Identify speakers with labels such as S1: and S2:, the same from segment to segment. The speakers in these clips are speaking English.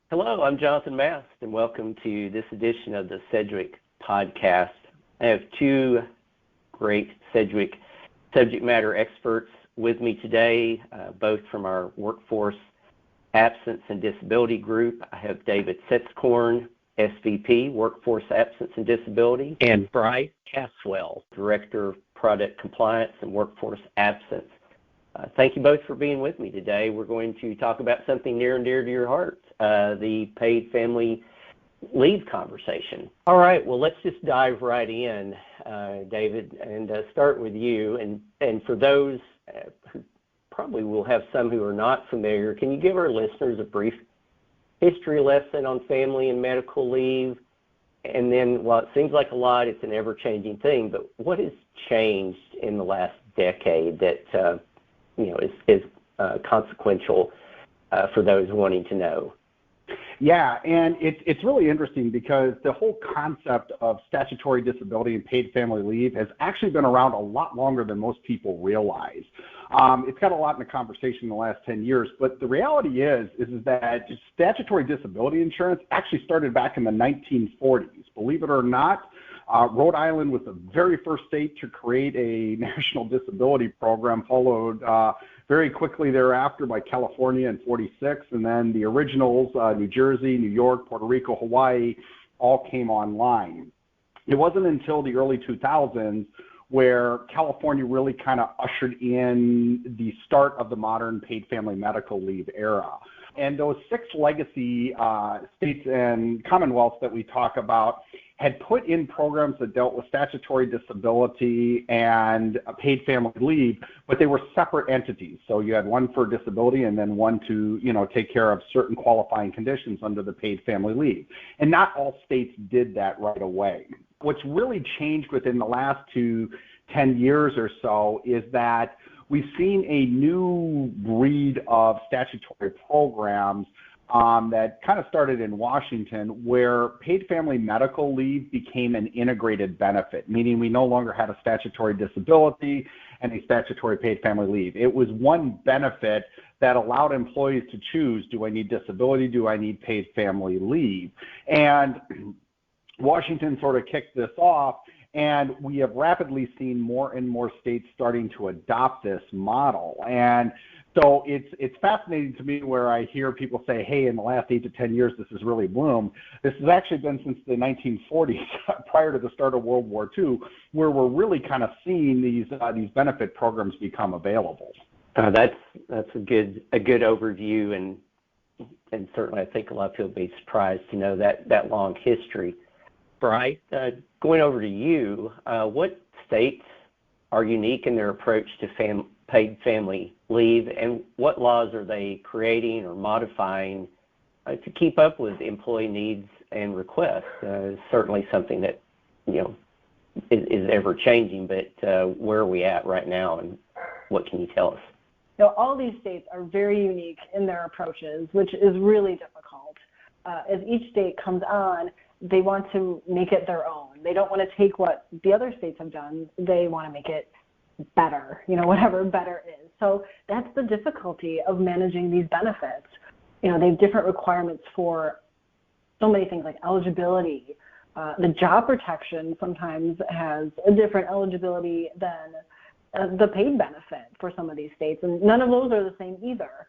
S1: Hello, I'm Jonathan Mast, and welcome to this edition of the Sedgwick Podcast. I have two great Sedgwick subject matter experts with me today, both from our Workforce Absence and Disability Group. I have David Setzkorn, SVP, Workforce Absence and Disability, and Brice Caswell, Director of Product Compliance and Workforce Absence. Thank you both for being with me today. We're going to talk about something near and dear to your heart, the paid family leave conversation. All right, well, let's just dive right in, David, and start with you. And for those who probably will have some who are not familiar, can you give our listeners a brief history lesson on family and medical leave? And then, while it seems like a lot, it's an ever-changing thing, but what has changed in the last decade that is consequential for those wanting to know?
S2: Yeah, and it's really interesting because the whole concept of statutory disability and paid family leave has actually been around a lot longer than most people realize. It's got a lot in the conversation in the last 10 years, but the reality is that statutory disability insurance actually started back in the 1940s. Believe it or not, Rhode Island was the very first state to create a national disability program, followed very quickly thereafter by California in 46, and then the originals, New Jersey, New York, Puerto Rico, Hawaii, all came online. It wasn't until the early 2000s where California really kind of ushered in the start of the modern paid family medical leave era. And those six legacy states and commonwealths that we talk about had put in programs that dealt with statutory disability and paid family leave, but they were separate entities. So you had one for disability and then one to, take care of certain qualifying conditions under the paid family leave. And not all states did that right away. What's really changed within the last 10 years or so is that we've seen a new breed of statutory programs that kind of started in Washington, where paid family medical leave became an integrated benefit, meaning we no longer had a statutory disability and a statutory paid family leave. It was one benefit that allowed employees to choose, do I need disability, do I need paid family leave? And Washington sort of kicked this off, and we have rapidly seen more and more states starting to adopt this model. And so it's fascinating to me where I hear people say, hey, in the last 8 to 10 years, this has really bloomed. This has actually been since the 1940s, prior to the start of World War II, where we're really kind of seeing these benefit programs become available.
S1: That's a good overview, and certainly I think a lot of people will be surprised to know that long history. Brice, going over to you, what states are unique in their approach to paid family leave, and what laws are they creating or modifying to keep up with employee needs and requests? Certainly something that is ever changing, but where are we at right now, and what can you tell us?
S3: All these states are very unique in their approaches, which is really difficult. As each state comes on, they want to make it their own. They don't want to take what the other states have done. They want to make it better, whatever better is. So that's the difficulty of managing these benefits. They have different requirements for so many things like eligibility. The job protection sometimes has a different eligibility than the paid benefit for some of these states, and none of those are the same either.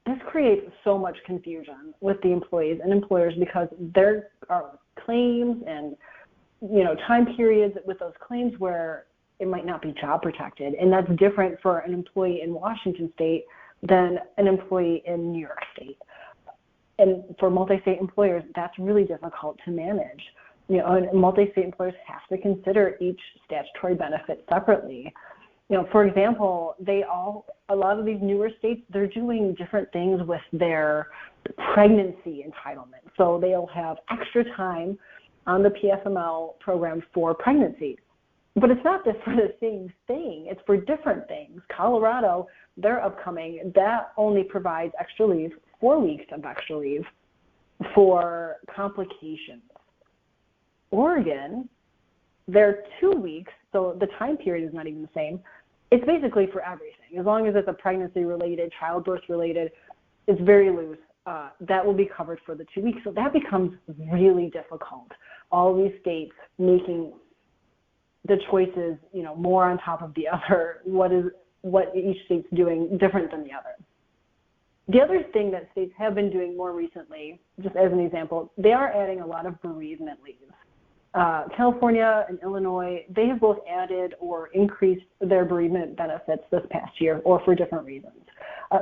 S3: This creates so much confusion with the employees and employers because there are claims and time periods with those claims where it might not be job protected, and that's different for an employee in Washington state than an employee in New York state. And for multi-state employers, that's really difficult to manage. And multi-state employers have to consider each statutory benefit separately. For example, a lot of these newer states, they're doing different things with their pregnancy entitlement. So they'll have extra time on the PFML program for pregnancy. But it's not just for the same thing. It's for different things. Colorado, they're upcoming. That only provides extra leave, 4 weeks of extra leave for complications. Oregon, they're 2 weeks, so the time period is not even the same. It's basically for everything. As long as it's a pregnancy-related, childbirth-related, it's very loose. that will be covered for the 2 weeks. So that becomes really difficult. All these states making the choices, more on top of the other, what each state's doing different than the other. The other thing that states have been doing more recently, just as an example, they are adding a lot of bereavement leave. California and Illinois, they have both added or increased their bereavement benefits this past year, or for different reasons.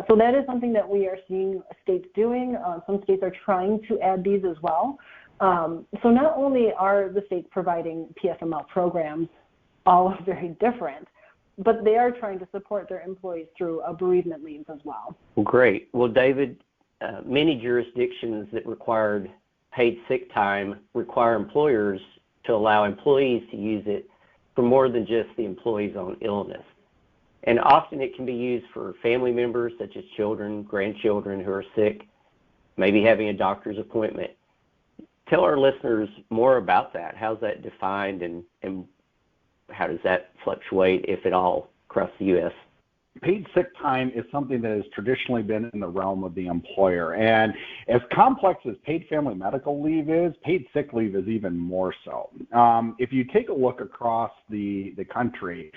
S3: So that is something that we are seeing states doing. Some states are trying to add these as well. So not only are the states providing PFML programs, all very different, but they are trying to support their employees through bereavement leaves as well.
S1: Well, great. Well, David, many jurisdictions that required paid sick time require employers to allow employees to use it for more than just the employee's own illness. And often it can be used for family members such as children, grandchildren who are sick, maybe having a doctor's appointment. Tell our listeners more about that. How's that defined and how does that fluctuate, if at all, across the U.S.?
S2: Paid sick time is something that has traditionally been in the realm of the employer. And as complex as paid family medical leave is, paid sick leave is even more so. If you take a look across the country,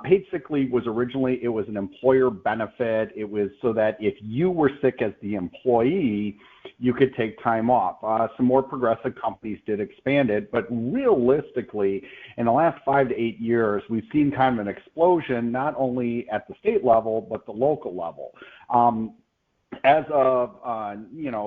S2: paid sick leave was originally, it was an employer benefit. It was so that if you were sick as the employee, you could take time off. Some more progressive companies did expand it, but realistically, in the last 5 to 8 years, we've seen kind of an explosion, not only at the state level, but the local level. As of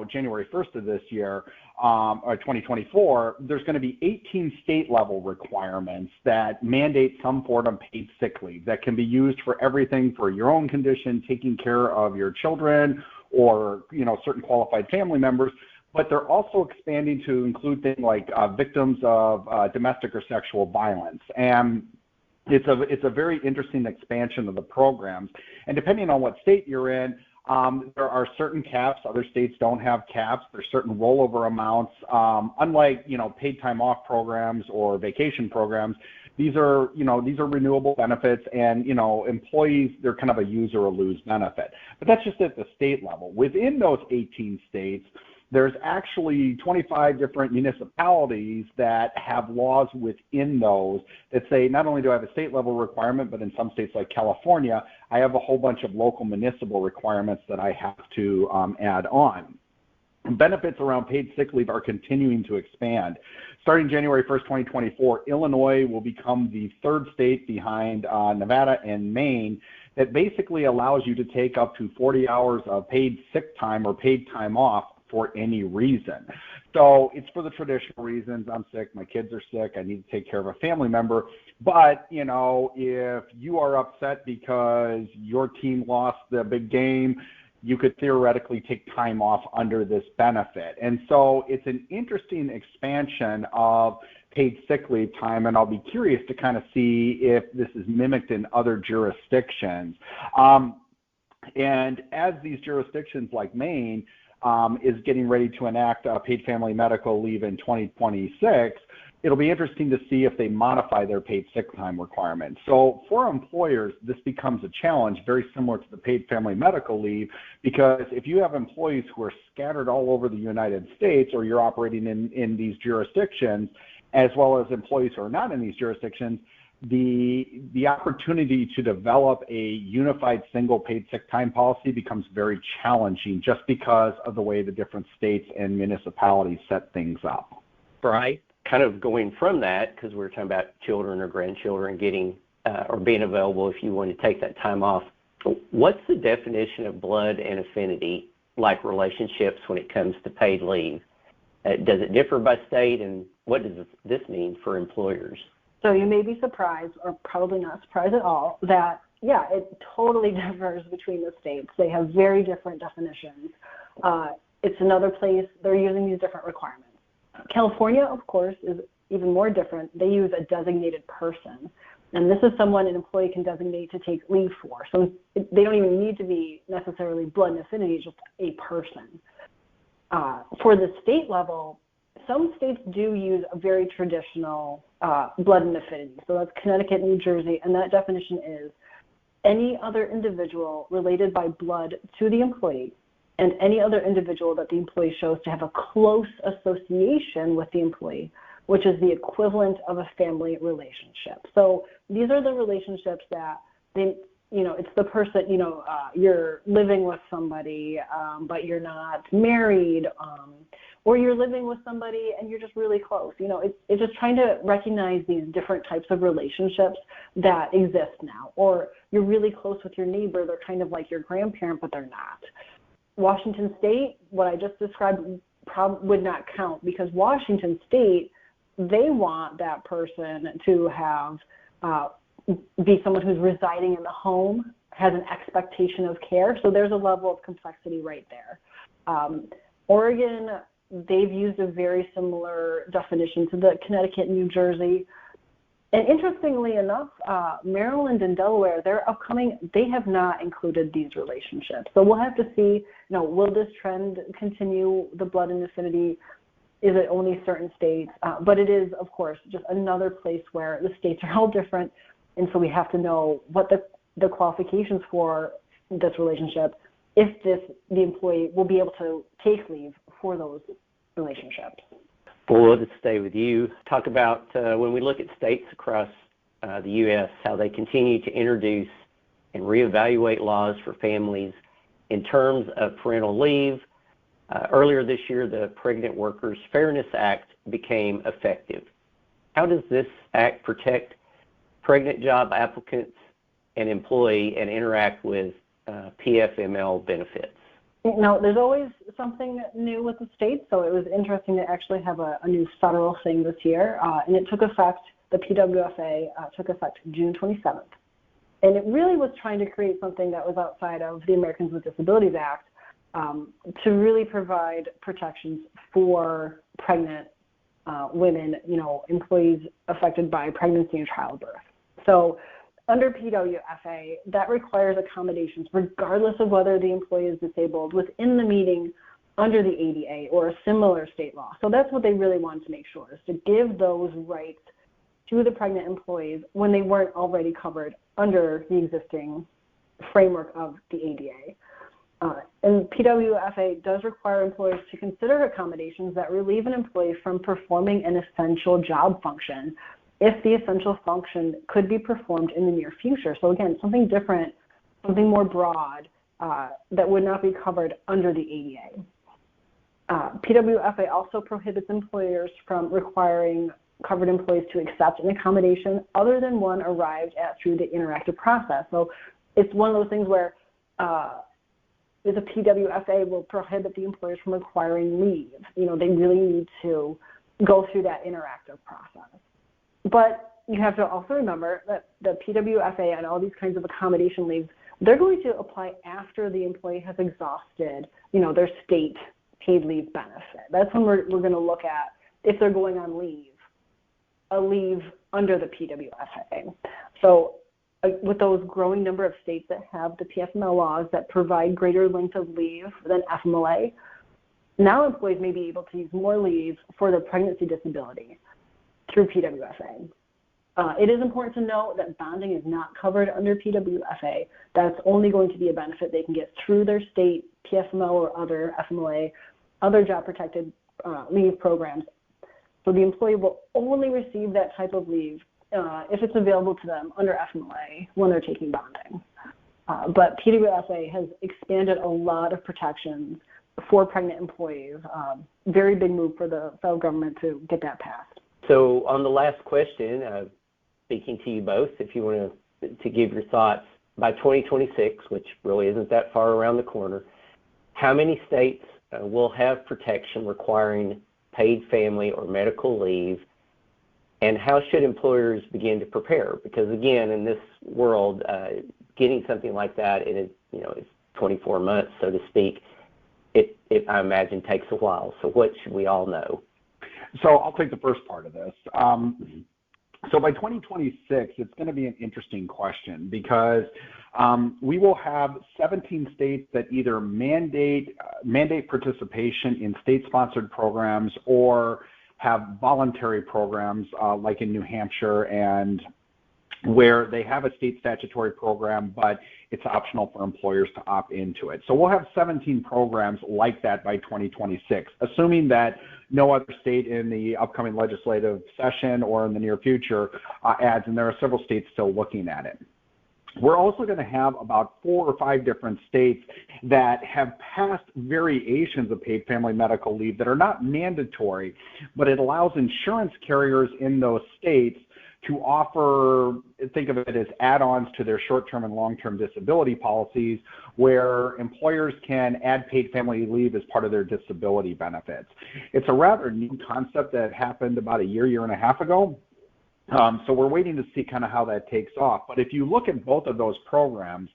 S2: January 1st of this year, or 2024, there's going to be 18 state-level requirements that mandate some form of paid sick leave that can be used for everything for your own condition, taking care of your children, or certain qualified family members, but they're also expanding to include things like victims of domestic or sexual violence. And it's a very interesting expansion of the programs. And depending on what state you're in, there are certain caps. Other states don't have caps. There's certain rollover amounts. Unlike paid time off programs or vacation programs, these are renewable benefits, and employees, they're kind of a use or a lose benefit. But that's just at the state level. Within those 18 states, there's actually 25 different municipalities that have laws within those that say not only do I have a state level requirement, but in some states like California, I have a whole bunch of local municipal requirements that I have to add on. Benefits around paid sick leave are continuing to expand. Starting January 1st, 2024, Illinois will become the third state behind Nevada and Maine that basically allows you to take up to 40 hours of paid sick time or paid time off for any reason. So it's for the traditional reasons. I'm sick, my kids are sick, I need to take care of a family member. But, if you are upset because your team lost the big game, you could theoretically take time off under this benefit. And so it's an interesting expansion of paid sick leave time, and I'll be curious to kind of see if this is mimicked in other jurisdictions. And as these jurisdictions like Maine is getting ready to enact paid family medical leave in 2026, it'll be interesting to see if they modify their paid sick time requirements. So for employers, this becomes a challenge very similar to the paid family medical leave, because if you have employees who are scattered all over the United States, or you're operating in these jurisdictions, as well as employees who are not in these jurisdictions, the opportunity to develop a unified single paid sick time policy becomes very challenging just because of the way the different states and municipalities set things up.
S1: Brice, kind of going from that, because we're talking about children or grandchildren getting or being available if you want to take that time off, what's the definition of blood and affinity like relationships when it comes to paid leave? Does it differ by state, and what does this mean for employers?
S3: So you may be surprised, or probably not surprised at all, that, it totally differs between the states. They have very different definitions. It's another place they're using these different requirements. California, of course, is even more different. They use a designated person, and this is someone an employee can designate to take leave for. So they don't even need to be necessarily blood and affinity, just a person. For the state level, some states do use a very traditional blood and affinity. So that's Connecticut, New Jersey, and that definition is any other individual related by blood to the employee and any other individual that the employee shows to have a close association with the employee, which is the equivalent of a family relationship. So these are the relationships that it's the person, you're living with somebody, but you're not married, or you're living with somebody and you're just really close. It's just trying to recognize these different types of relationships that exist now. Or you're really close with your neighbor. They're kind of like your grandparent, but they're not. Washington State, what I just described, would not count, because Washington State, they want that person to have be someone who's residing in the home, has an expectation of care. So there's a level of complexity right there. Oregon, they've used a very similar definition to the Connecticut and New Jersey. And interestingly enough, Maryland and Delaware, they're upcoming, they have not included these relationships. So we'll have to see, will this trend continue, the blood and affinity? Is it only certain states? But it is, of course, just another place where the states are all different. And so we have to know what the qualifications for this relationship, if the employee will be able to take leave for those relationships.
S1: Well, we'll just stay with you. Talk about when we look at states across the U.S., how they continue to introduce and reevaluate laws for families in terms of parental leave. Earlier this year, the Pregnant Workers Fairness Act became effective. How does this act protect pregnant job applicants and employee and interact with PFML benefits?
S3: There's always something new with the states, so it was interesting to actually have a new federal thing this year, and it took effect, the PWFA took effect June 27th. And it really was trying to create something that was outside of the Americans with Disabilities Act to really provide protections for pregnant women, employees affected by pregnancy and childbirth. So under PWFA, that requires accommodations regardless of whether the employee is disabled within the meeting under the ADA or a similar state law. So that's what they really wanted to make sure, is to give those rights to the pregnant employees when they weren't already covered under the existing framework of the ADA. And PWFA does require employers to consider accommodations that relieve an employee from performing an essential job function if the essential function could be performed in the near future. So again, something different, something more broad that would not be covered under the ADA. PWFA also prohibits employers from requiring covered employees to accept an accommodation other than one arrived at through the interactive process. So it's one of those things where the PWFA will prohibit the employers from requiring leave. They really need to go through that interactive process. But you have to also remember that the PWFA and all these kinds of accommodation leaves, they're going to apply after the employee has exhausted, their state paid leave benefit. That's when we're going to look at if they're going on leave, a leave under the PWFA. So with those growing number of states that have the PFML laws that provide greater length of leave than FMLA, now employees may be able to use more leave for their pregnancy disability through PWFA. It is important to note that bonding is not covered under PWFA. That's only going to be a benefit they can get through their state PFML or other FMLA, other job-protected leave programs. So the employee will only receive that type of leave if it's available to them under FMLA when they're taking bonding. But PWFA has expanded a lot of protections for pregnant employees. Very big move for the federal government to get that passed.
S1: So on the last question, speaking to you both, if you want to give your thoughts, by 2026, which really isn't that far around the corner, how many states will have protection requiring paid family or medical leave, and how should employers begin to prepare? Because again, in this world, getting something like that, it's 24 months, so to speak. It I imagine takes a while. So what should we all know?
S2: So I'll take the first part of this. So by 2026, it's going to be an interesting question because we will have 17 states that either mandate participation in state-sponsored programs or have voluntary programs like in New Hampshire, and where they have a state statutory program, but it's optional for employers to opt into it. So we'll have 17 programs like that by 2026, assuming that no other state in the upcoming legislative session or in the near future adds, and there are several states still looking at it. We're also going to have about 4 or 5 different states that have passed variations of paid family medical leave that are not mandatory, but it allows insurance carriers in those states to offer, think of it as add-ons to their short-term and long-term disability policies, where employers can add paid family leave as part of their disability benefits. It's a rather new concept that happened about a year and a half ago. So we're waiting to see kind of how that takes off. But if you look at both of those programs,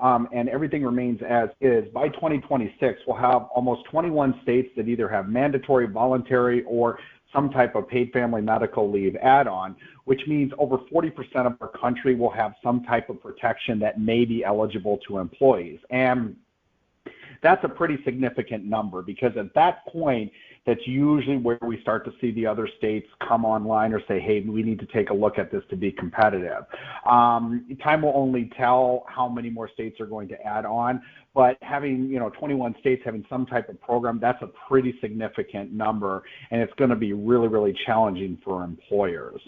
S2: and everything remains as is, by 2026, we'll have almost 21 states that either have mandatory, voluntary, or some type of paid family medical leave add-on, which means over 40% of our country will have some type of protection that may be eligible to employees. And that's a pretty significant number, because at that point, that's usually where we start to see the other states come online or say, hey, we need to take a look at this to be competitive. Time will only tell how many more states are going to add on, but having 21 states having some type of program, that's a pretty significant number, and it's going to be really, really challenging for employers.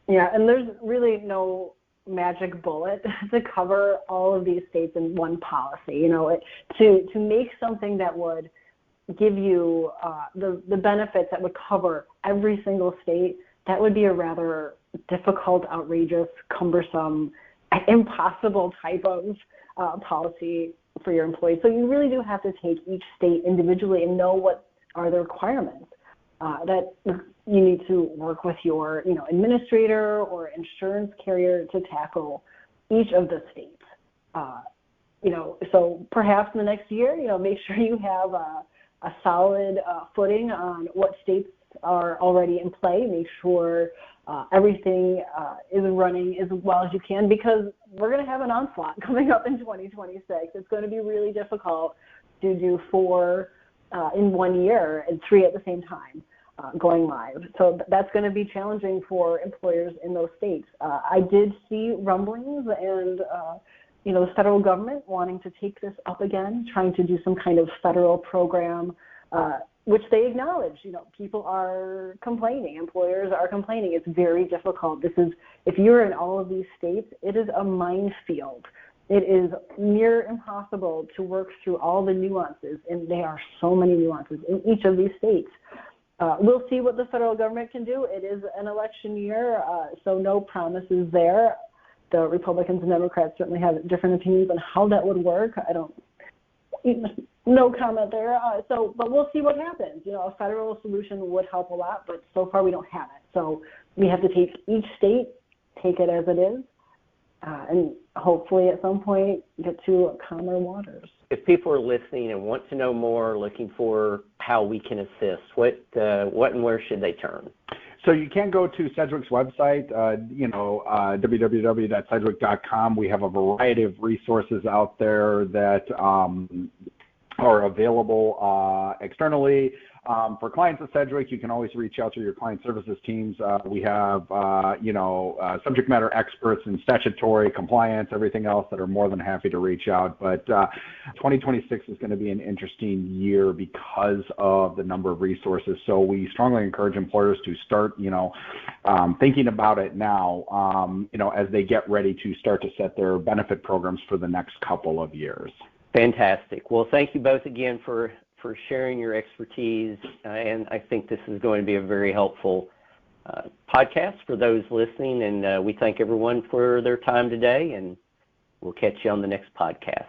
S3: Yeah, and there's really no magic bullet to cover all of these states in one policy. To make something that would give you the benefits that would cover every single state, that would be a rather difficult, outrageous, cumbersome, impossible type of policy for your employees. So you really do have to take each state individually and know what are the requirements that you need to work with your administrator or insurance carrier to tackle each of the states. So perhaps in the next year, make sure you have a solid footing on what states are already in play. Make sure everything is running as well as you can, because we're going to have an onslaught coming up in 2026. It's going to be really difficult to do 4 in 1 year and 3 at the same time going live. So that's going to be challenging for employers in those states. I did see rumblings and the federal government wanting to take this up again, trying to do some kind of federal program, which they acknowledge. People are complaining, employers are complaining. It's very difficult. If you're in all of these states, it is a minefield. It is near impossible to work through all the nuances, and there are so many nuances in each of these states. We'll see what the federal government can do. It is an election year, so no promises there. The Republicans and Democrats certainly have different opinions on how that would work. No comment there. But we'll see what happens. A federal solution would help a lot, but so far we don't have it. So we have to take each state, take it as it is, and hopefully at some point get to calmer waters.
S1: If people are listening and want to know more, looking for how we can assist, what and where should they turn?
S2: So you can go to Sedgwick's website, www.sedgwick.com. We have a variety of resources out there that are available externally. For clients of Sedgwick, you can always reach out to your client services teams. We have, subject matter experts in statutory, compliance, everything else that are more than happy to reach out. But 2026 is going to be an interesting year because of the number of resources. So we strongly encourage employers to start, thinking about it now, as they get ready to start to set their benefit programs for the next couple of years.
S1: Fantastic. Well, thank you both again for sharing your expertise, and I think this is going to be a very helpful podcast for those listening, and we thank everyone for their time today, and we'll catch you on the next podcast.